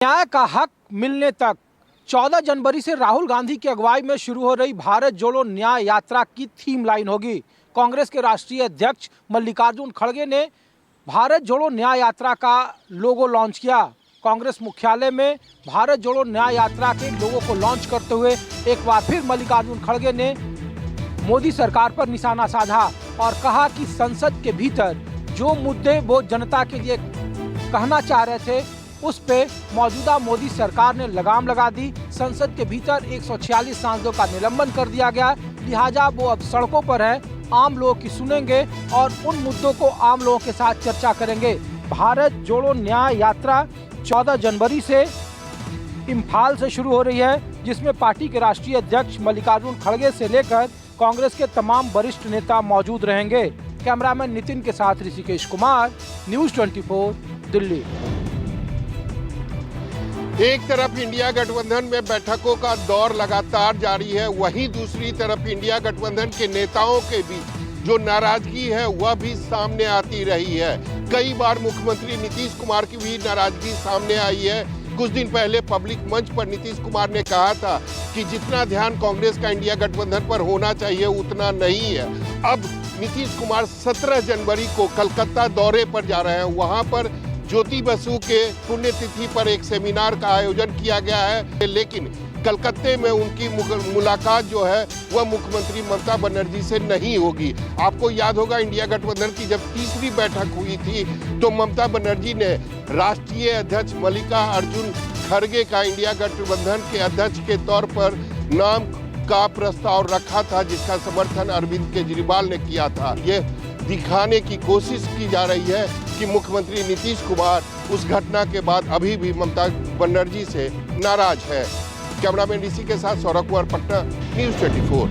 न्याय का हक मिलने तक 14 जनवरी से राहुल गांधी की अगुवाई में शुरू हो रही भारत जोड़ो न्याय यात्रा की थीम लाइन होगी। कांग्रेस के राष्ट्रीय अध्यक्ष मल्लिकार्जुन खड़गे ने भारत जोड़ो न्याय यात्रा का लोगो लॉन्च किया। कांग्रेस मुख्यालय में भारत जोड़ो न्याय यात्रा के लोगों को लॉन्च करते हुए एक बार फिर मल्लिकार्जुन खड़गे ने मोदी सरकार पर निशाना साधा और कहा कि संसद के भीतर जो मुद्दे वो जनता के लिए कहना चाह रहे थे उस पे मौजूदा मोदी सरकार ने लगाम लगा दी। संसद के भीतर 146 सांसदों का निलंबन कर दिया गया, लिहाजा वो अब सड़कों पर है, आम लोगों की सुनेंगे और उन मुद्दों को आम लोगों के साथ चर्चा करेंगे। भारत जोड़ो न्याय यात्रा 14 जनवरी से इम्फाल से शुरू हो रही है, जिसमें पार्टी के राष्ट्रीय अध्यक्ष मल्लिकार्जुन खड़गे से लेकर कांग्रेस के तमाम वरिष्ठ नेता मौजूद रहेंगे। कैमरामैन नितिन के साथ ऋषिकेश कुमार, न्यूज़ 24 दिल्ली। एक तरफ इंडिया गठबंधन में बैठकों का दौर लगातार जारी है, वहीं दूसरी तरफ इंडिया गठबंधन के नेताओं के बीच जो नाराजगी है वह भी सामने आती रही है। कई बार मुख्यमंत्री नीतीश कुमार की भी नाराजगी सामने आई है। कुछ दिन पहले पब्लिक मंच पर नीतीश कुमार ने कहा था कि जितना ध्यान कांग्रेस का इंडिया गठबंधन पर होना चाहिए उतना नहीं है। अब नीतीश कुमार 17 जनवरी को कलकत्ता दौरे पर जा रहे हैं। वहां पर ज्योति बसु के पुण्यतिथि पर एक सेमिनार का आयोजन किया गया है, लेकिन कलकत्ते में उनकी मुलाकात जो है वह मुख्यमंत्री ममता बनर्जी से नहीं होगी। आपको याद होगा इंडिया गठबंधन की जब तीसरी बैठक हुई थी तो ममता बनर्जी ने राष्ट्रीय अध्यक्ष मल्लिकार्जुन खड़गे का इंडिया गठबंधन के अध्यक्ष के तौर पर नाम का प्रस्ताव रखा था, जिसका समर्थन अरविंद केजरीवाल ने किया था। ये दिखाने की कोशिश की जा रही है कि मुख्यमंत्री नीतीश कुमार उस घटना के बाद अभी भी ममता बनर्जी से नाराज है। कैमरामैन ऋषि के साथ सौरभ कुमार, पटना, न्यूज़ 24।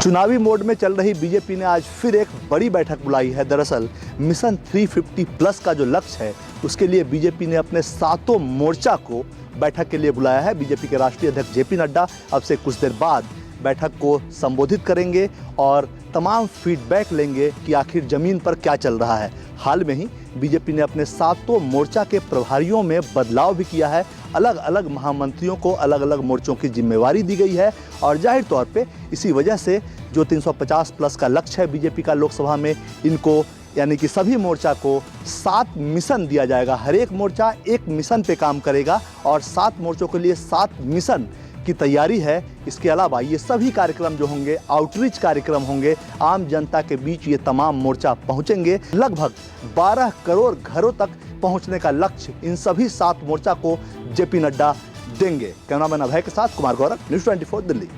चुनावी मोड में चल रही बीजेपी ने आज फिर एक बड़ी बैठक बुलाई है। दरअसल मिशन 350 प्लस का जो लक्ष्य है उसके लिए बीजेपी ने अपने 7 मोर्चा को बैठक के लिए बुलाया है। बीजेपी के राष्ट्रीय अध्यक्ष जेपी नड्डा अब से कुछ देर बाद बैठक को संबोधित करेंगे और तमाम फीडबैक लेंगे कि आखिर ज़मीन पर क्या चल रहा है। हाल में ही बीजेपी ने अपने 7 मोर्चा के प्रभारियों में बदलाव भी किया है। अलग अलग महामंत्रियों को अलग अलग मोर्चों की जिम्मेवारी दी गई है और जाहिर तौर पे इसी वजह से जो 350 प्लस का लक्ष्य है बीजेपी का लोकसभा में, इनको यानी कि सभी मोर्चा को 7 मिशन दिया जाएगा। हर एक मोर्चा एक मिशन पे काम करेगा और 7 मोर्चों के लिए 7 मिशन की तैयारी है। इसके अलावा ये सभी कार्यक्रम जो होंगे आउटरीच कार्यक्रम होंगे, आम जनता के बीच ये तमाम मोर्चा पहुंचेंगे। लगभग 12 करोड़ घरों तक पहुंचने का लक्ष्य इन सभी 7 मोर्चा को जेपी नड्डा देंगे। कैमरामैन अभय के साथ कुमार गौरव, न्यूज़ 24 दिल्ली।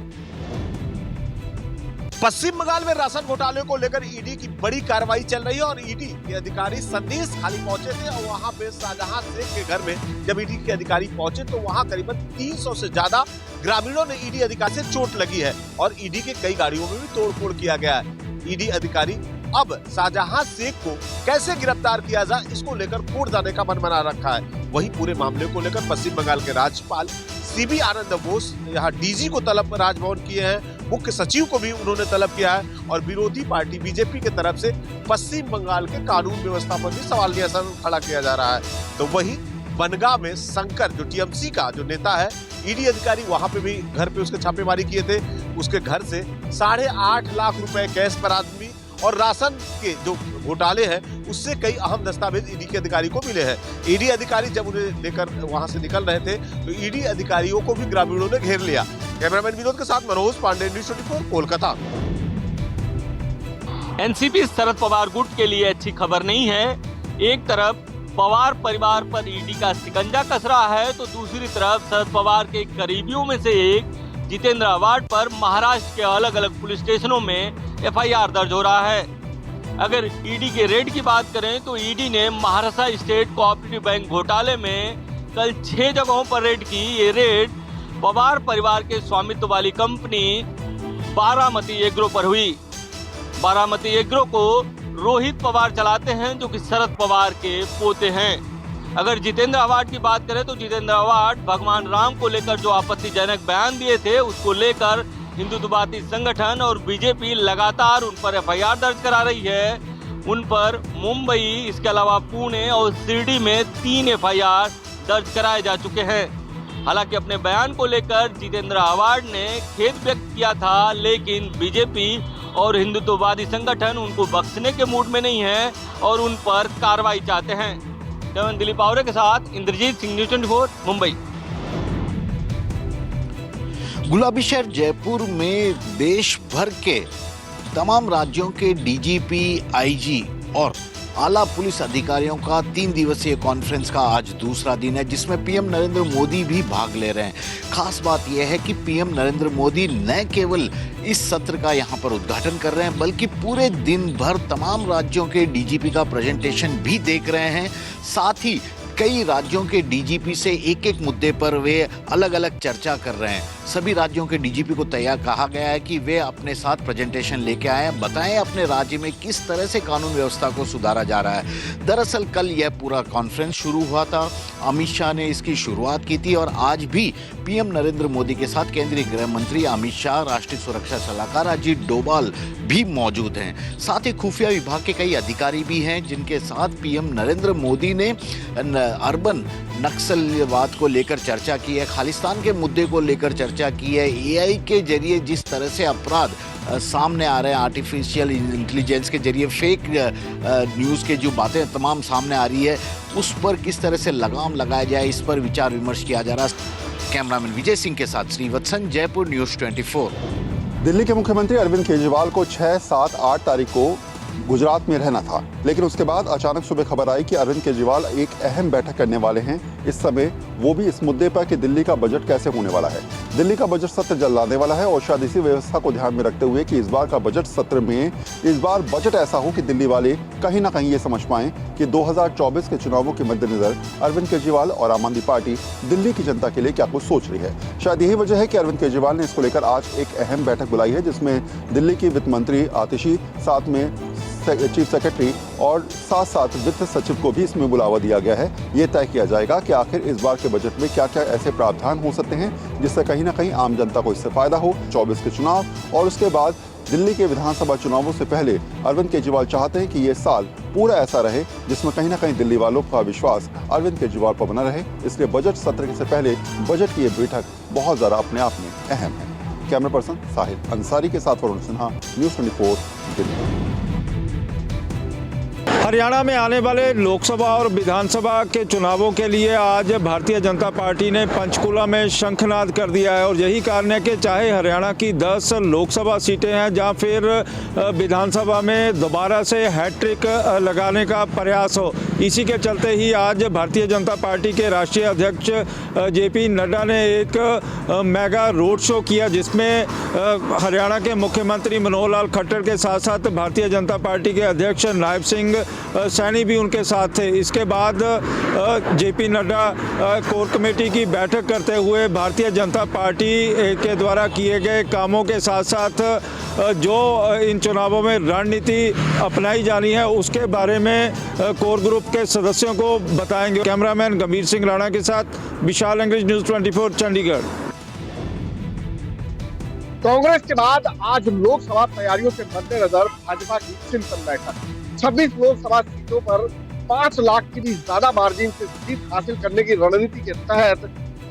पश्चिम बंगाल में राशन घोटाले को लेकर ईडी की बड़ी कार्रवाई चल रही है और ईडी के अधिकारी संदेश खाली पहुंचे थे और वहां पे शाहजहां शेख के घर में जब ईडी के अधिकारी पहुंचे तो वहां करीबन 300 से ज्यादा ग्रामीणों ने ईडी अधिकारी से चोट लगी है और ईडी के कई गाड़ियों में भी तोड़फोड़ किया गया है। ईडी अधिकारी अब शाहजहां शेख को कैसे गिरफ्तार किया जाए इसको लेकर कोर्ट जाने का मन बना रखा है। वहीं पूरे मामले को लेकर पश्चिम बंगाल के राज्यपाल सीबी आनंद बोस यहाँ डीजी को तलब पर राजभवन किए हैं, मुख्य सचिव को भी उन्होंने तलब किया है और विरोधी पार्टी बीजेपी की तरफ से पश्चिम बंगाल के कानून व्यवस्था पर भी सवाल निशान खड़ा किया जा रहा है। तो वहीं बनगांव में शंकर जो टीएमसी का जो नेता है, ईडी अधिकारी वहां पे भी घर पे उसके छापेमारी किए थे। उसके घर से 8.5 लाख रुपए कैश बरामदगी और राशन के जो घोटाले हैं उससे कई अहम दस्तावेज ईडी के अधिकारी को मिले हैं। ईडी अधिकारी जब उन्हें लेकर वहां से निकल रहे थे तो ईडी अधिकारियों को भी ग्रामीणों ने घेर लिया। कैमरामैन विनोद के साथ मनोज पांडे, न्यूज़ 24 कोलकाता। एनसीपी शरद पवार गुट के लिए अच्छी खबर नहीं है। एक तरफ पवार परिवार पर ईडी का शिकंजा कस रहा है तो दूसरी तरफ शरद पवार के करीबियों में से एक जितेंद्र अवार्ड पर महाराष्ट्र के अलग अलग पुलिस स्टेशनों में एफआईआर दर्ज हो रहा है। अगर ईडी के रेड की बात करें तो ईडी ने महाराष्ट्र स्टेट कोऑपरेटिव बैंक घोटाले में कल 6 जगहों पर रेड की। ये रेड पवार परिवार के स्वामित्व वाली कंपनी बारामती एग्रो पर हुई। बारामती एग्रो को रोहित पवार चलाते हैं जो कि शरद पवार के पोते हैं। अगर जितेंद्र अवार्ड की बात करें तो जितेंद्र अवार्ड भगवान राम को लेकर जो आपत्तिजनक बयान दिए थे उसको लेकर हिंदुत्ववादी संगठन और बीजेपी लगातार उन पर एफआईआर दर्ज करा रही है। उन पर मुंबई, इसके अलावा पुणे और शिरडी में 3 एफआईआर दर्ज कराए जा चुके हैं। हालांकि अपने बयान को लेकर जितेंद्र आव्हाड ने खेद व्यक्त किया था, लेकिन बीजेपी और हिंदुत्ववादी संगठन उनको बख्शने के मूड में नहीं है और उन पर कार्रवाई चाहते हैं। कैमरामैन दिलीप आवरे के साथ इंद्रजीत सिंह, न्यूज़ 24, मुंबई। गुलाबी शहर जयपुर में देश भर के तमाम राज्यों के डीजीपी, आईजी और आला पुलिस अधिकारियों का 3 दिवसीय कॉन्फ्रेंस का आज दूसरा दिन है, जिसमें पीएम नरेंद्र मोदी भी भाग ले रहे हैं। खास बात यह है कि पीएम नरेंद्र मोदी न केवल इस सत्र का यहां पर उद्घाटन कर रहे हैं, बल्कि पूरे दिन भर तमाम राज्यों के डीजीपी का प्रेजेंटेशन भी देख रहे हैं। साथ ही कई राज्यों के डीजीपी से एक एक मुद्दे पर वे अलग अलग चर्चा कर रहे हैं। सभी राज्यों के डीजीपी को तैयार कहा गया है कि वे अपने साथ प्रेजेंटेशन लेके आए, बताएं अपने राज्य में किस तरह से कानून व्यवस्था को सुधारा जा रहा है। दरअसल कल यह पूरा कॉन्फ्रेंस शुरू हुआ था, अमित शाह ने इसकी शुरुआत की थी और आज भी पीएम नरेंद्र मोदी के साथ केंद्रीय गृह मंत्री अमित शाह, राष्ट्रीय सुरक्षा सलाहकार अजीत डोभाल भी मौजूद हैं। साथ ही खुफिया विभाग के कई अधिकारी भी हैं, जिनके साथ पीएम नरेंद्र मोदी ने अर्बन नक्सलवाद को लेकर चर्चा की है, खालिस्तान के मुद्दे को लेकर चर्चा की है, एआई के जरिए जिस तरह से अपराध सामने आ रहे हैं, आर्टिफिशियल इंटेलिजेंस के जरिए फेक न्यूज़ के जो बातें तमाम सामने आ रही है, उस पर किस तरह से लगाम लगाया जाए, इस पर विचार विमर्श किया जा रहा है। कैमरामैन विजय सिंह के साथ श्रीवत्सन, जयपुर, न्यूज़ 24। दिल्ली के मुख्यमंत्री अरविंद केजरीवाल को 6, 7, 8 तारीख को गुजरात में रहना था, लेकिन उसके बाद अचानक सुबह खबर आई कि अरविंद केजरीवाल एक अहम बैठक करने वाले हैं। इस समय वो भी इस मुद्दे पर कि दिल्ली का बजट कैसे होने वाला है। दिल्ली का बजट सत्र जल्द आने वाला है और शायद इसी व्यवस्था को ध्यान में रखते हुए कि इस बार का बजट सत्र में इस बार बजट ऐसा हो कि दिल्ली वाले कहीं ना कहीं ये समझ पाएं कि 2024 के चुनावों के मद्देनजर अरविंद केजरीवाल और आम आदमी पार्टी दिल्ली की जनता के लिए क्या कुछ सोच रही है। शायद यही वजह है कि अरविंद केजरीवाल ने इसको लेकर आज एक अहम बैठक बुलाई है, जिसमें दिल्ली की वित्त मंत्री आतिशी, साथ में चीफ सेक्रेटरी और साथ साथ वित्त सचिव को भी इसमें बुलावा दिया गया है। ये तय किया जाएगा कि आखिर इस बार के बजट में क्या क्या ऐसे प्रावधान हो सकते हैं जिससे कहीं ना कहीं आम जनता को इससे फायदा हो। 24 के चुनाव और उसके बाद दिल्ली के विधानसभा चुनावों से पहले अरविंद केजरीवाल चाहते हैं कि ये साल पूरा ऐसा रहे जिसमें कहीं ना कहीं दिल्ली वालों का विश्वास अरविंद केजरीवाल पर बना रहे। इसलिए बजट सत्र से पहले बजट की ये बैठक बहुत ज़्यादा अपने आप में अहम है। कैमरा पर्सन साहिल अंसारी के साथ वरुण सिन्हा, न्यूज़ 24, दिल्ली। हरियाणा में आने वाले लोकसभा और विधानसभा के चुनावों के लिए आज भारतीय जनता पार्टी ने पंचकुला में शंखनाद कर दिया है और यही कारण है कि चाहे हरियाणा की 10 लोकसभा सीटें हैं जहां फिर विधानसभा में दोबारा से हैट्रिक लगाने का प्रयास हो, इसी के चलते ही आज भारतीय जनता पार्टी के राष्ट्रीय अध्यक्ष जेपी नड्डा ने एक मेगा रोड शो किया, जिसमें हरियाणा के मुख्यमंत्री मनोहर लाल खट्टर के साथ साथ भारतीय जनता पार्टी के अध्यक्ष नायब सिंह सैनी भी उनके साथ थे। इसके बाद जेपी नड्डा कोर कमेटी की बैठक करते हुए भारतीय जनता पार्टी के द्वारा किए गए कामों के साथ साथ जो इन चुनावों में रणनीति अपनाई जानी है उसके बारे में कोर ग्रुप के सदस्यों को बताएंगे। कैमरामैन गंभीर सिंह राणा के साथ विशाल अंग्रेज, न्यूज़ 24, चंडीगढ़। कांग्रेस के बाद आज लोकसभा तैयारियों के मद्देनजर भाजपा की चिंतन बैठक। 26 लोकसभा सीटों पर 5 लाख की भी ज्यादा मार्जिन से जीत हासिल करने की रणनीति के तहत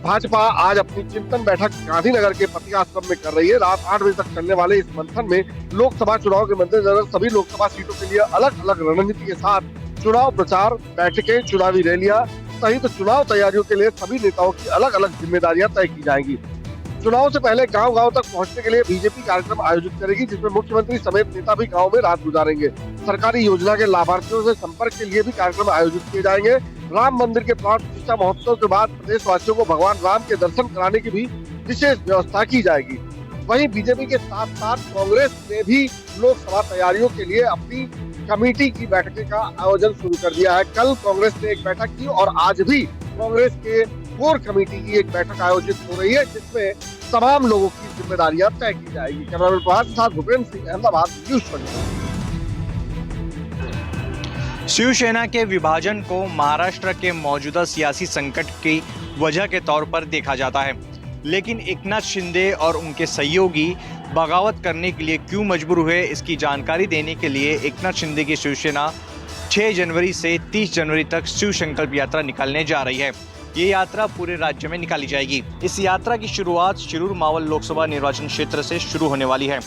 भाजपा आज अपनी चिंतन बैठक गांधीनगर के पति आश्रम में कर रही है। रात 8 बजे तक चलने वाले इस मंथन में लोकसभा चुनाव के मद्देनजर सभी लोकसभा सीटों के लिए अलग अलग रणनीति के साथ चुनाव प्रचार, बैठकें, चुनावी रैलियां सहित चुनाव तैयारियों के लिए सभी नेताओं की अलग अलग जिम्मेदारियां तय की जाएंगी। चुनाव से पहले गांव-गांव तक पहुंचने के लिए बीजेपी कार्यक्रम आयोजित करेगी, जिसमें मुख्यमंत्री समेत नेता भी गांव में रात गुजारेंगे। सरकारी योजना के लाभार्थियों से संपर्क के लिए भी कार्यक्रम आयोजित किए जाएंगे। राम मंदिर के प्राण प्रतिष्ठा महोत्सव के बाद प्रदेशवासियों को भगवान राम के दर्शन कराने की भी विशेष व्यवस्था की जाएगी। वहीं बीजेपी के साथ साथ कांग्रेस ने भी लोकसभा तैयारियों के लिए अपनी कमेटी की बैठक का आयोजन शुरू कर दिया है। कल कांग्रेस ने एक बैठक की और आज भी कांग्रेस के कोर कमेटी की एक बैठक आयोजित हो रही है, जिसमें तमाम लोगों की जिम्मेदारियां तय की जाएगी। कैमरामैन प्रभात के साथ भूपेंद्र सिंह, अहमदाबाद, न्यूज़ 24। शिवसेना के विभाजन को महाराष्ट्र के मौजूदा सियासी संकट की वजह के तौर पर देखा जाता है, लेकिन एकनाथ शिंदे और उनके सहयोगी बगावत करने के लिए क्यों मजबूर हुए, इसकी जानकारी देने के लिए एकनाथ शिंदे की शिवसेना 6 जनवरी से 30 जनवरी तक शिव संकल्प यात्रा निकालने जा रही है। ये यात्रा पूरे राज्य में निकाली जाएगी। इस यात्रा की शुरुआत शिरूर मावल लोकसभा निर्वाचन क्षेत्र से शुरू होने वाली है।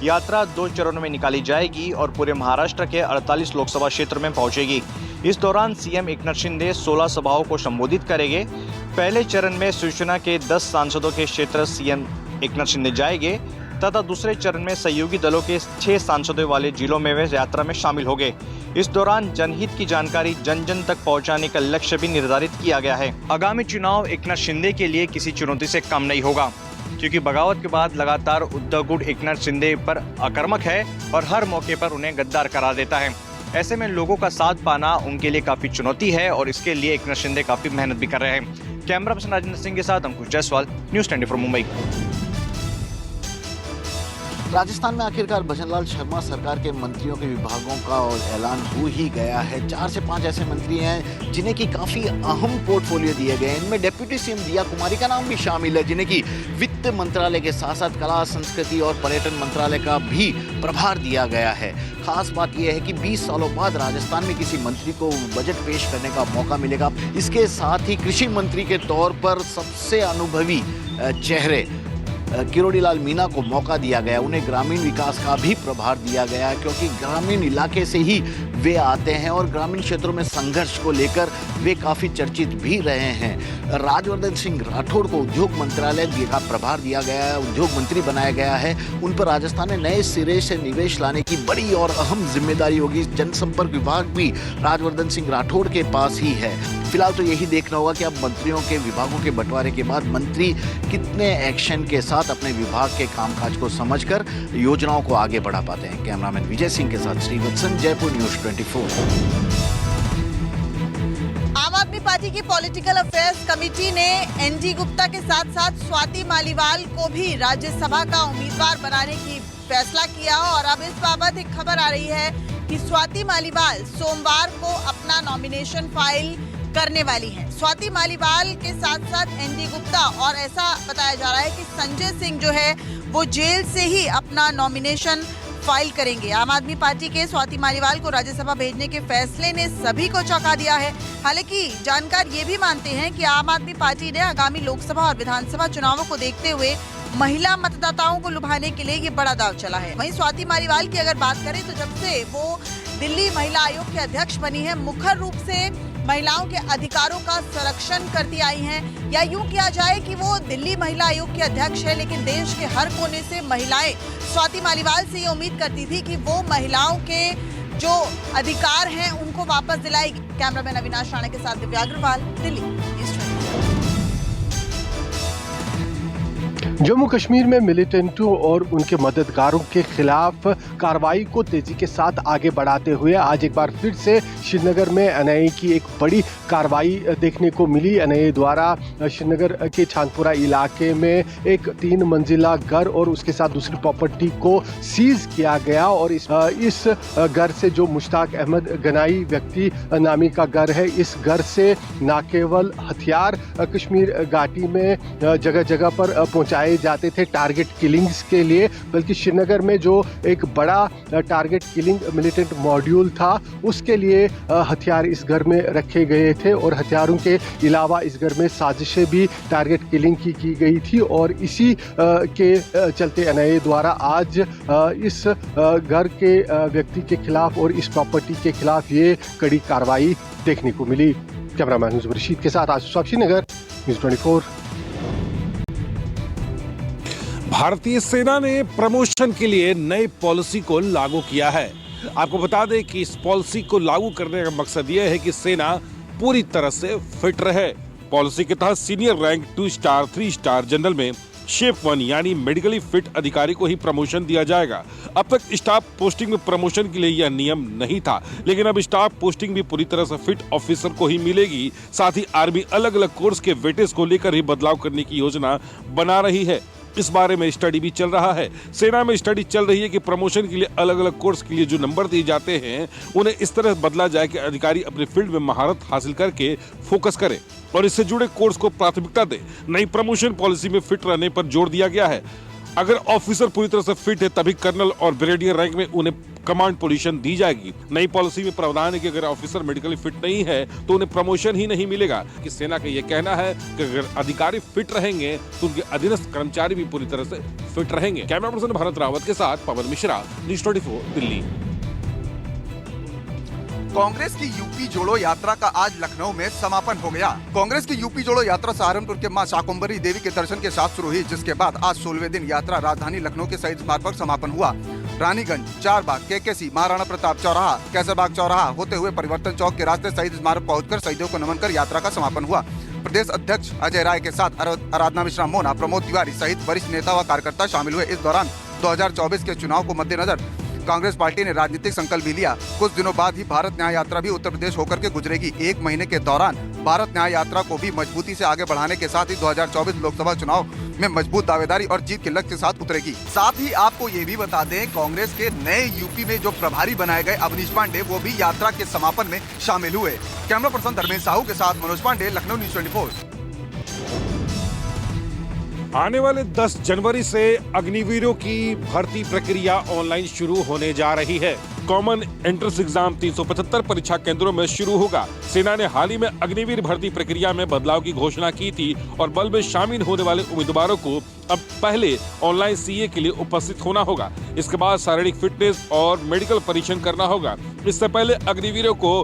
यात्रा 2 चरणों में निकाली जाएगी और पूरे महाराष्ट्र के 48 लोकसभा क्षेत्र में पहुंचेगी। इस दौरान सीएम एकनाथ शिंदे 16 सभाओं को संबोधित करेंगे। पहले चरण में शिवसेना के 10 सांसदों के क्षेत्र सीएम एकनाथ शिंदे जाएंगे तथा दूसरे चरण में सहयोगी दलों के 6 सांसदों वाले जिलों में वे यात्रा में शामिल होंगे। इस दौरान जनहित की जानकारी जन जन तक पहुंचाने का लक्ष्य भी निर्धारित किया गया है। आगामी चुनाव एकनाथ शिंदे के लिए किसी चुनौती से कम नहीं होगा, क्योंकि बगावत के बाद लगातार उद्धव गुट एकनाथ शिंदे पर आक्रामक है और हर मौके पर उन्हें गद्दार करार देता है। ऐसे में लोगों का साथ पाना उनके लिए काफी चुनौती है और इसके लिए एकनाथ शिंदे काफी मेहनत भी कर रहे हैं। कैमरा पर्सन राजेंद्र सिंह के साथ अंकुश जायसवाल, न्यूज़ 24 मुंबई। राजस्थान में आखिरकार भजनलाल शर्मा सरकार के मंत्रियों के विभागों का और ऐलान हो ही गया है। 4 से 5 ऐसे मंत्री हैं जिन्हें की काफी अहम पोर्टफोलियो दिए गए। इनमें डिप्टी सीएम दिया कुमारी का नाम भी शामिल है, जिन्हें की वित्त मंत्रालय के साथ साथ कला, संस्कृति और पर्यटन मंत्रालय का भी प्रभार दिया गया है। खास बात यह है कि 20 सालों बाद राजस्थान में किसी मंत्री को बजट पेश करने का मौका मिलेगा। इसके साथ ही कृषि मंत्री के तौर पर सबसे अनुभवी चेहरे किरोड़ी लाल मीणा को मौका दिया गया। उन्हें ग्रामीण विकास का भी प्रभार दिया गया है, क्योंकि ग्रामीण इलाके से ही वे आते हैं और ग्रामीण क्षेत्रों में संघर्ष को लेकर वे काफी चर्चित भी रहे हैं। राजवर्धन सिंह राठौड़ को उद्योग मंत्रालय का प्रभार दिया गया है, उद्योग मंत्री बनाया गया है। उन पर राजस्थान में नए सिरे से निवेश लाने की बड़ी और अहम जिम्मेदारी होगी। जनसंपर्क विभाग भी राजवर्धन सिंह राठौड़ के पास ही है। फिलहाल तो यही देखना होगा कि अब मंत्रियों के विभागों के बंटवारे के बाद मंत्री कितने एक्शन के साथ अपने विभाग के कामकाज को समझकर योजनाओं को आगे बढ़ा पाते हैं। कैमरामैन विजय सिंह के साथ श्रीवत्सन, जयपुर, न्यूज़ 24। आम आदमी पार्टी की पॉलिटिकल अफेयर्स कमेटी ने एनडी गुप्ता के साथ साथ स्वाति मालीवाल को भी राज्यसभा का उम्मीदवार बनाने की फैसला किया और अब इस बाबत एक खबर आ रही है कि स्वाति मालीवाल सोमवार को अपना नॉमिनेशन फाइल करने वाली हैं। स्वाति मालीवाल के साथ साथ एनडी गुप्ता और ऐसा बताया जा रहा है कि संजय सिंह जो है वो जेल से ही अपना नॉमिनेशन फाइल करेंगे। आम आदमी पार्टी के स्वाति मालीवाल को राज्यसभा भेजने के फैसले ने सभी को चौंका दिया है। हालांकि जानकार ये भी मानते हैं कि आम आदमी पार्टी ने आगामी लोकसभा और विधानसभा चुनावों को देखते हुए महिला मतदाताओं को लुभाने के लिए ये बड़ा दांव चला है। वहीं स्वाति मालीवाल की अगर बात करें तो जब से वो दिल्ली महिला आयोग के अध्यक्ष बनी है, मुख्य रूप से महिलाओं के अधिकारों का संरक्षण करती आई हैं, या यूं किया जाए कि वो दिल्ली महिला आयोग के अध्यक्ष है, लेकिन देश के हर कोने से महिलाएं स्वाति मालीवाल से ये उम्मीद करती थी कि वो महिलाओं के जो अधिकार हैं उनको वापस दिलाएगी। कैमरामैन अविनाश राणा के साथ दिव्या अग्रवाल, दिल्ली। जम्मू कश्मीर में मिलिटेंटों और उनके मददगारों के खिलाफ कार्रवाई को तेजी के साथ आगे बढ़ाते हुए आज एक बार फिर से श्रीनगर में एनआईए की एक बड़ी कार्रवाई देखने को मिली। एनआईए द्वारा श्रीनगर के छानपुरा इलाके में एक 3 मंजिला घर और उसके साथ दूसरी प्रॉपर्टी को सीज किया गया और इस घर से जो मुश्ताक अहमद गनाई व्यक्ति नामी का घर है, इस घर से न केवल हथियार कश्मीर घाटी में जगह जगह पर पहुंचाए जाते थे टारगेट किलिंग्स के लिए, बल्कि श्रीनगर में जो एक बड़ा टारगेट किलिंग मिलिटेंट मॉड्यूल था उसके लिए हथियार इस घर में रखे गए थे और हथियारों के अलावा इस घर में साजिशें भी टारगेट किलिंग की गई थी। और इसी के चलते एनआईए द्वारा आज इस घर के व्यक्ति के खिलाफ और इस प्रॉपर्टी के खिलाफ ये कड़ी कार्रवाई देखने को मिली। कैमरामैन रशीद के साथ आशीष श्रीनगर, न्यूज़ 24। भारतीय सेना ने प्रमोशन के लिए नई पॉलिसी को लागू किया है। आपको बता दें कि इस पॉलिसी को लागू करने का मकसद यह है कि सेना पूरी तरह से फिट रहे। पॉलिसी के तहत senior rank 2 star 3 star general में शेप 1 यानी मेडिकली फिट अधिकारी को ही प्रमोशन दिया जाएगा। अब तक स्टाफ पोस्टिंग में प्रमोशन के लिए यह नियम नहीं था, लेकिन अब स्टाफ पोस्टिंग भी पूरी तरह से फिट ऑफिसर को ही मिलेगी। साथ ही आर्मी अलग अलग कोर्स के वेटेज को लेकर ही बदलाव करने की योजना बना रही है। इस बारे में स्टडी भी चल रहा है। सेना में स्टडी चल रही है कि प्रमोशन के लिए अलग अलग कोर्स के लिए जो नंबर दिए जाते हैं उन्हें इस तरह बदला जाए कि अधिकारी अपने फील्ड में महारत हासिल करके फोकस करे और इससे जुड़े कोर्स को प्राथमिकता दे। नई प्रमोशन पॉलिसी में फिट रहने पर जोर दिया गया है। अगर ऑफिसर पूरी तरह से फिट है तभी कर्नल और ब्रिगेडियर रैंक में उन्हें कमांड पोजीशन दी जाएगी। नई पॉलिसी में प्रावधान है कि अगर ऑफिसर मेडिकली फिट नहीं है तो उन्हें प्रमोशन ही नहीं मिलेगा। कि सेना का यह कहना है कि अगर अधिकारी फिट रहेंगे तो उनके अधीनस्थ कर्मचारी भी पूरी तरह से फिट रहेंगे। कैमरा पर्सन भरत रावत के साथ पवन मिश्रा, न्यूज़ 24 दिल्ली। कांग्रेस की यूपी जोड़ो यात्रा का आज लखनऊ में समापन हो गया। कांग्रेस की यूपी जोड़ो यात्रा सहारनपुर के मां शाकंभरी देवी के दर्शन के साथ शुरू हुई, जिसके बाद आज 16वें दिन यात्रा राजधानी लखनऊ के शहीद स्मारक पर समापन हुआ। रानीगंज, चारबाग, केकेसी, महाराणा प्रताप चौराहा, कैसरबाग चौराहा होते हुए परिवर्तन चौक के रास्ते शहीद स्मारक पहुंचकर शहीदों को नमन कर यात्रा का समापन हुआ। प्रदेश अध्यक्ष अजय राय के साथ आराधना मिश्रा मोना, प्रमोद तिवारी सहित वरिष्ठ नेता व कार्यकर्ता शामिल हुए। इस दौरान 2024 के चुनाव को मद्देनजर कांग्रेस पार्टी ने राजनीतिक संकल्प भी लिया। कुछ दिनों बाद ही भारत न्याय यात्रा भी उत्तर प्रदेश होकर के गुजरेगी। एक महीने के दौरान भारत न्याय यात्रा को भी मजबूती से आगे बढ़ाने के साथ ही 2024 लोकसभा चुनाव में मजबूत दावेदारी और जीत के लक्ष्य के साथ उतरेगी। साथ ही आपको ये भी बता दें, कांग्रेस के नए यूपी में जो प्रभारी बनाए गए अवनीश पांडे, वो भी यात्रा के समापन में शामिल हुए। कैमरा पर्सन धर्मेंद्र साहू के साथ मनोज पांडे, लखनऊ न्यूज़ 24। आने वाले 10 जनवरी से अग्निवीरों की भर्ती प्रक्रिया ऑनलाइन शुरू होने जा रही है। कॉमन एंट्रेंस एग्जाम 375 परीक्षा केंद्रों में शुरू होगा। सेना ने हाल ही में अग्निवीर भर्ती प्रक्रिया में बदलाव की घोषणा की थी और बल में शामिल होने वाले उम्मीदवारों को अब पहले ऑनलाइन सीए के लिए उपस्थित होना होगा। इसके बाद शारीरिक फिटनेस और मेडिकल परीक्षण करना होगा। इससे पहले अग्निवीरों को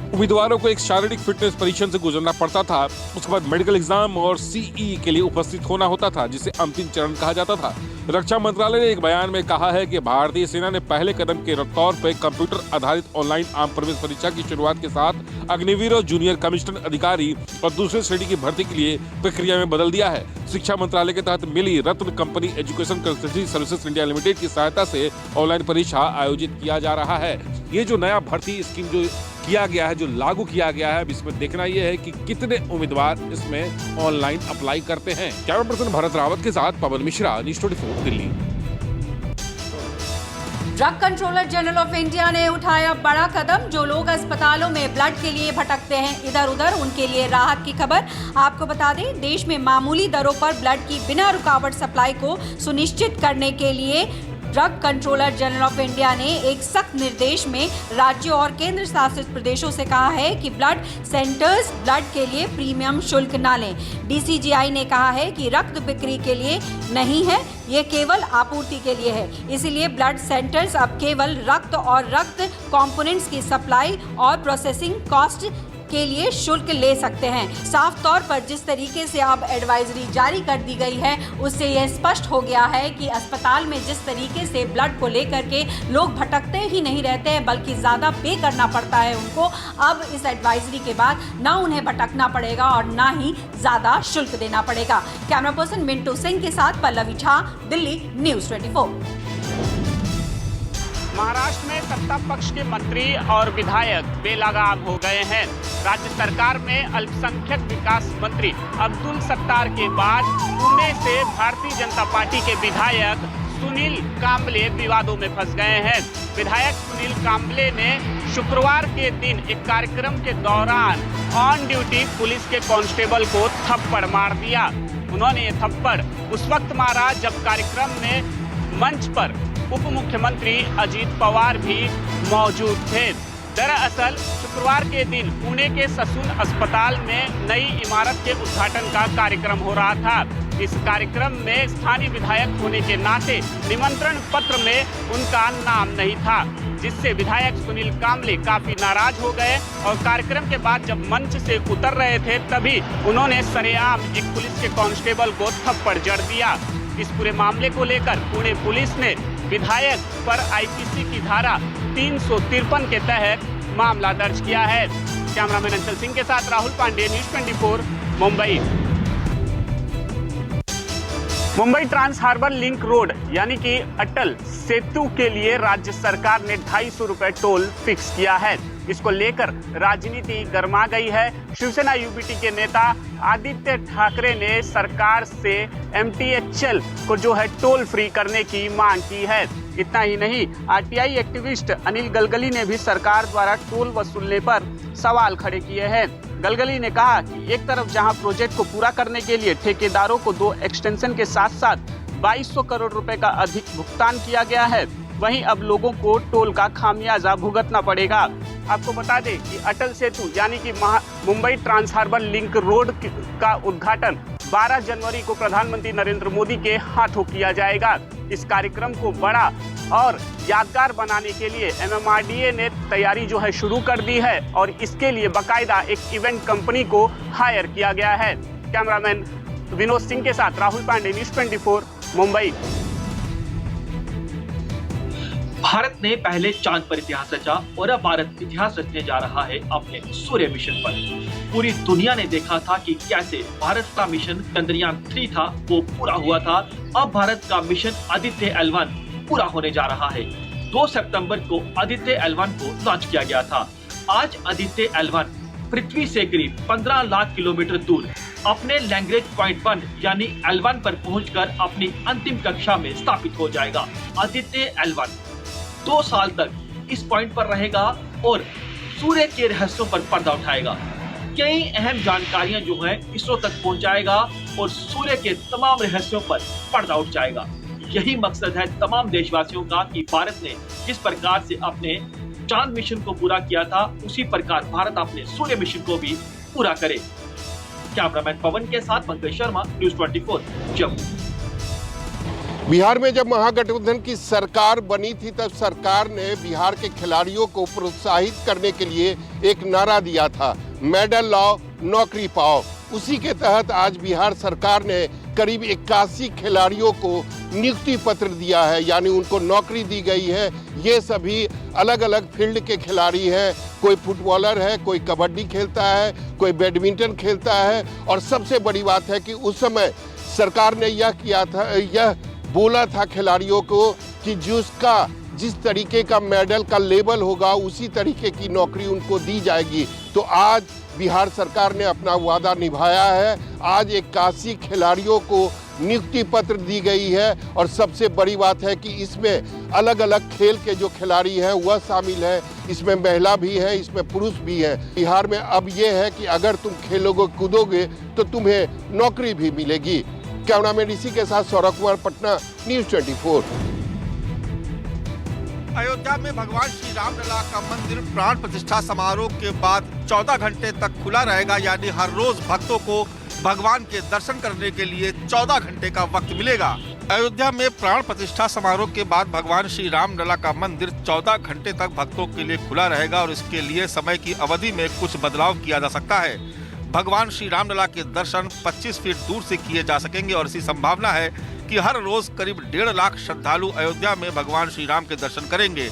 उम्मीदवारों को एक शारीरिक फिटनेस परीक्षण से गुजरना पड़ता था। उसके बाद मेडिकल एग्जाम और सीई के लिए उपस्थित होना होता था, जिसे अंतिम चरण कहा जाता था। रक्षा मंत्रालय ने एक बयान में कहा है कि भारतीय सेना ने पहले कदम के तौर पर कंप्यूटर आधारित ऑनलाइन आम प्रवेश परीक्षा की शुरुआत के साथ अग्निवीर, जूनियर कमिश्नर अधिकारी और दूसरे श्रेणी की भर्ती के लिए प्रक्रिया में बदल दिया है। शिक्षा मंत्रालय के तहत मिली रत्न company education consultancy services India limited की सहायता से ऑनलाइन परीक्षा आयोजित किया जा रहा है। ये जो नया भर्ती स्कीम जो किया गया है, जो लागू किया गया है, अब इसमें देखना यह है कि कितने उम्मीदवार इसमें ऑनलाइन अप्लाई करते हैं। कैमरा पर्सन भरत रावत के साथ Pawan Mishra, news 24 Delhi. Drug controller general of India ने उठाया बड़ा कदम। जो लोग अस्पतालों में ब्लड के लिए भटकते हैं इधर उधर, उनके लिए राहत की खबर। आपको बता दें, देश में मामूली दरों पर ब्लड की बिना रुकावट सप्लाई को सुनिश्चित करने के लिए drug controller general of India ने एक सख्त निर्देश में राज्यों और केंद्र शासित प्रदेशों से कहा है कि ब्लड सेंटर्स ब्लड के लिए प्रीमियम शुल्क न लें। डीसीजीआई ने कहा है कि रक्त बिक्री के लिए नहीं है, ये केवल आपूर्ति के लिए है। इसीलिए ब्लड सेंटर्स अब केवल रक्त और रक्त कंपोनेंट्स की सप्लाई और प्रोसेसिंग कॉस्ट के लिए शुल्क ले सकते हैं। साफ तौर पर जिस तरीके से अब एडवाइजरी जारी कर दी गई है, उससे यह स्पष्ट हो गया है कि अस्पताल में जिस तरीके से ब्लड को लेकर के लोग भटकते ही नहीं रहते हैं, बल्कि ज़्यादा पे करना पड़ता है उनको, अब इस एडवाइजरी के बाद ना उन्हें भटकना पड़ेगा और ना ही ज़्यादा शुल्क देना पड़ेगा। कैमरा पर्सन मिंटू सिंह के साथ पल्लवी झा, दिल्ली, न्यूज़ 24। महाराष्ट्र में सत्ता पक्ष के मंत्री और विधायक बेलगाम हो गए हैं। राज्य सरकार में अल्पसंख्यक विकास मंत्री अब्दुल सत्तार के बाद पुणे से भारतीय जनता पार्टी के विधायक सुनील कांबले विवादों में फंस गए हैं। विधायक सुनील कांबले ने शुक्रवार के दिन एक कार्यक्रम के दौरान ऑन ड्यूटी पुलिस के कांस्टेबल को थप्पड़ मार दिया। उन्होंने ये थप्पड़ उस वक्त मारा जब कार्यक्रम में मंच पर उप मुख्यमंत्री अजीत पवार भी मौजूद थे। दरअसल शुक्रवार के दिन पुणे के ससून अस्पताल में नई इमारत के उद्घाटन का कार्यक्रम हो रहा था। इस कार्यक्रम में स्थानीय विधायक होने के नाते निमंत्रण पत्र में उनका नाम नहीं था, जिससे विधायक सुनील कांबले काफी नाराज हो गए और कार्यक्रम के बाद जब मंच से उतर रहे थे तभी उन्होंने सरेआम एक पुलिस के कांस्टेबल को थप्पड़ जड़ दिया। इस पूरे मामले को लेकर पुणे पुलिस ने विधायक पर आईपीसी की धारा 353 के तहत मामला दर्ज किया है। कैमरामैन अंचल सिंह के साथ Rahul Pandey, news 24, Mumbai. Mumbai trans harbour link road यानी कि अटल सेतु के लिए राज्य सरकार ने 250 रुपए टोल फिक्स किया है। इसको लेकर राजनीति गर्मा गई है। शिवसेना यूबीटी के नेता आदित्य ठाकरे ने सरकार से एमटीएचएल को जो है टोल फ्री करने की मांग की है। इतना ही नहीं, आरटीआई एक्टिविस्ट अनिल गलगली ने भी सरकार द्वारा टोल वसूलने पर सवाल खड़े किए हैं। गलगली ने कहा कि एक तरफ जहां प्रोजेक्ट को पूरा करने के लिए ठेकेदारों को 2 एक्सटेंशन के साथ साथ 2200 करोड़ रुपए का अधिक भुगतान किया गया है। वहीं अब लोगों को टोल का खामियाजा भुगतना पड़ेगा। आपको बता दें कि अटल सेतु यानी कि Mumbai trans harbour link road का उद्घाटन 12 जनवरी को प्रधानमंत्री नरेंद्र मोदी के हाथों किया जाएगा। इस कार्यक्रम को बड़ा और यादगार बनाने के लिए MMRDA ने तैयारी जो है शुरू कर दी है और इसके लिए बाकायदा एक इवेंट कंपनी को हायर किया गया है। कैमरामैन विनोद सिंह के साथ राहुल पांडे, न्यूज़ 24, मुंबई। भारत ने पहले चांद पर इतिहास रचा और अब भारत इतिहास रचने जा रहा है अपने सूर्य मिशन पर। पूरी दुनिया ने देखा था कि कैसे भारत का मिशन चंद्रयान 3 था, वो पूरा हुआ था। अब भारत का मिशन आदित्य L1 पूरा होने जा रहा है। 2 सितंबर को आदित्य L1 को लॉन्च किया गया था। आज आदित्य L1 पृथ्वी से करीब 15 लाख किलोमीटर दूर अपने लैंग्वेज पॉइंट 1 यानी L1 पर पहुंचकर अपनी अंतिम कक्षा में स्थापित हो जाएगा। आदित्य L1 2 साल तक इस पॉइंट पर रहेगा और सूर्य के रहस्यों पर पर्दा उठाएगा। कई अहम जानकारियां जो हैं इसरो तक पहुंचाएगा और सूर्य के तमाम रहस्यों पर पर्दा उठ जाएगा। यही मकसद है तमाम देशवासियों का कि भारत ने जिस प्रकार से अपने चांद मिशन को पूरा किया था, उसी प्रकार भारत अपने सूर्य मिशन को भी पूरा करे। कैमरामैन पवन के साथ पंकज शर्मा, न्यूज़ 24, जम्मू। बिहार में जब महागठबंधन की सरकार बनी थी तब सरकार ने बिहार के खिलाड़ियों को प्रोत्साहित करने के लिए एक नारा दिया था, मेडल लाओ नौकरी पाओ। उसी के तहत आज बिहार सरकार ने करीब 81 खिलाड़ियों को नियुक्ति पत्र दिया है, यानी उनको नौकरी दी गई है। ये सभी अलग अलग फील्ड के खिलाड़ी हैं। कोई फुटबॉलर है, कोई कबड्डी खेलता है, कोई बैडमिंटन खेलता है। और सबसे बड़ी बात है कि उस समय सरकार ने यह बोला था खिलाड़ियों को कि जिस तरीके का मेडल का लेवल होगा उसी तरीके की नौकरी उनको दी जाएगी। तो आज बिहार सरकार ने अपना वादा निभाया है। आज 81 खिलाड़ियों को नियुक्ति पत्र दी गई है और सबसे बड़ी बात है कि इसमें अलग अलग खेल के जो खिलाड़ी हैं वह शामिल है। इसमें महिला भी है, इसमें पुरुष भी है। बिहार में अब ये है कि अगर तुम खेलोगे कूदोगे तो तुम्हें नौकरी भी मिलेगी। कैमरामैन इसी के साथ सौरभ कुमार, पटना, न्यूज़ 24। अयोध्या में भगवान श्री रामलला का मंदिर प्राण प्रतिष्ठा समारोह के बाद 14 घंटे तक खुला रहेगा, यानी हर रोज भक्तों को भगवान के दर्शन करने के लिए 14 घंटे का वक्त मिलेगा। अयोध्या में प्राण प्रतिष्ठा समारोह के बाद भगवान श्री रामलला का मंदिर 14 घंटे तक भक्तों के लिए खुला रहेगा और इसके लिए समय की अवधि में कुछ बदलाव किया जा सकता है। भगवान श्री रामलला के दर्शन 25 फीट दूर से किए जा सकेंगे और ऐसी संभावना है कि हर रोज करीब 1.5 लाख श्रद्धालु अयोध्या में भगवान श्री राम के दर्शन करेंगे।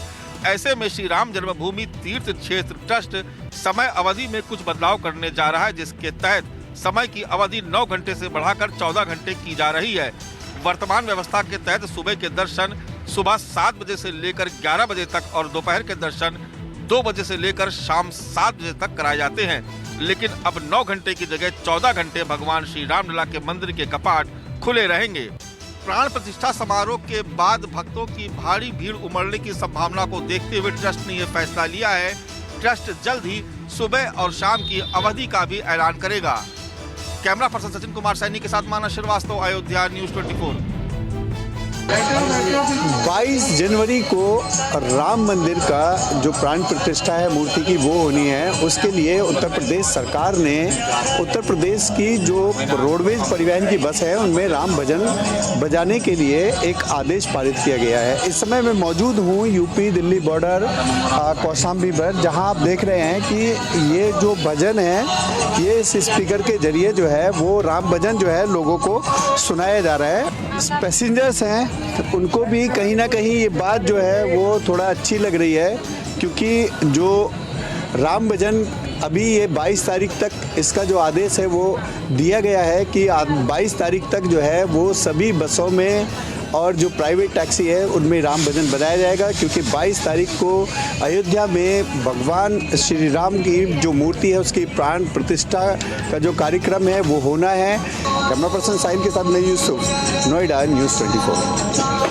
ऐसे में श्री राम जन्मभूमि तीर्थ क्षेत्र ट्रस्ट समय अवधि में कुछ बदलाव करने जा रहा है, जिसके तहत समय की अवधि 9 घंटे से बढ़ाकर 14 घंटे की जा रही है। वर्तमान व्यवस्था के तहत सुबह के दर्शन सुबह 7 बजे से लेकर 11 बजे तक और दोपहर के दर्शन 2 बजे से लेकर शाम 7 बजे तक कराए जाते हैं। लेकिन अब 9 घंटे की जगह 14 घंटे भगवान श्री रामलला के मंदिर के कपाट खुले रहेंगे। प्राण प्रतिष्ठा समारोह के बाद भक्तों की भारी भीड़ उमड़ने की संभावना को देखते हुए ट्रस्ट ने यह फैसला लिया है। ट्रस्ट जल्द ही सुबह और शाम की अवधि का भी ऐलान करेगा। कैमरा पर्सन सचिन कुमार सैनी के साथ मानस श्रीवास्तव, अयोध्या, न्यूज़ 24। 22 जनवरी को राम मंदिर का जो प्राण प्रतिष्ठा है मूर्ति की वो होनी है। उसके लिए उत्तर प्रदेश सरकार ने उत्तर प्रदेश की जो रोडवेज परिवहन की बस है उनमें राम भजन बजाने के लिए एक आदेश पारित किया गया है। इस समय मैं मौजूद हूँ यूपी दिल्ली बॉर्डर कौशाम्बी पर, जहाँ आप देख रहे हैं कि ये जो भजन है ये इस स्पीकर के जरिए जो है वो राम भजन जो है लोगों को सुनाया जा रहा है। पैसेंजर्स हैं उनको भी कहीं ना कहीं ये बात जो है वो थोड़ा अच्छी लग रही है, क्योंकि जो राम भजन अभी ये 22 तारीख तक इसका जो आदेश है वो दिया गया है कि 22 तारीख तक जो है वो सभी बसों में और जो प्राइवेट टैक्सी है उनमें राम भजन बजाया जाएगा, क्योंकि 22 तारीख को अयोध्या में भगवान श्री राम की जो मूर्ति है उसकी प्राण प्रतिष्ठा का जो कार्यक्रम है वो होना है। कैमरा पर्सन साहिल के साथ मैं यूसुफ, नोएडा, न्यूज़ 24।